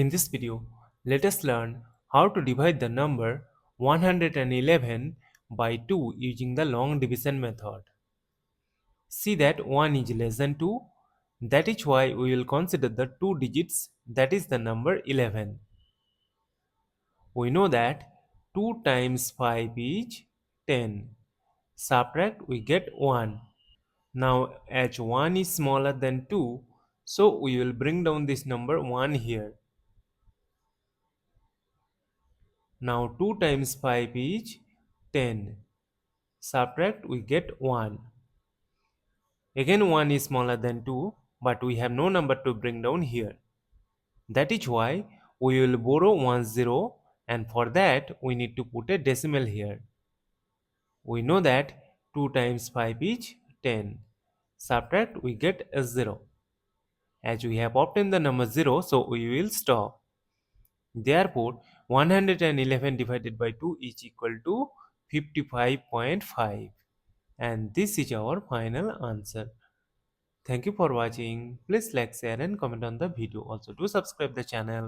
In this video, let us learn how to divide the number 111 by 2 using the long division method. See that 1 is less than 2. That is why we will consider the two digits, that is the number 11. We know that 2 times 5 is 10. Subtract, we get 1. Now as 1 is smaller than 2, so we will bring down this number 1 here. Now 2 times 5 is 10. Subtract, we get 1. Again 1 is smaller than 2, but we have no number to bring down here. That is why we will borrow 1 0, and for that we need to put a decimal here. We know that 2 times 5 is 10. Subtract, we get a 0. As we have obtained the number 0, so we will stop. Therefore, 111 divided by 2 is equal to 55.5. And this is our final answer. Thank you for watching. Please like, share and comment on the video. Also do subscribe the channel.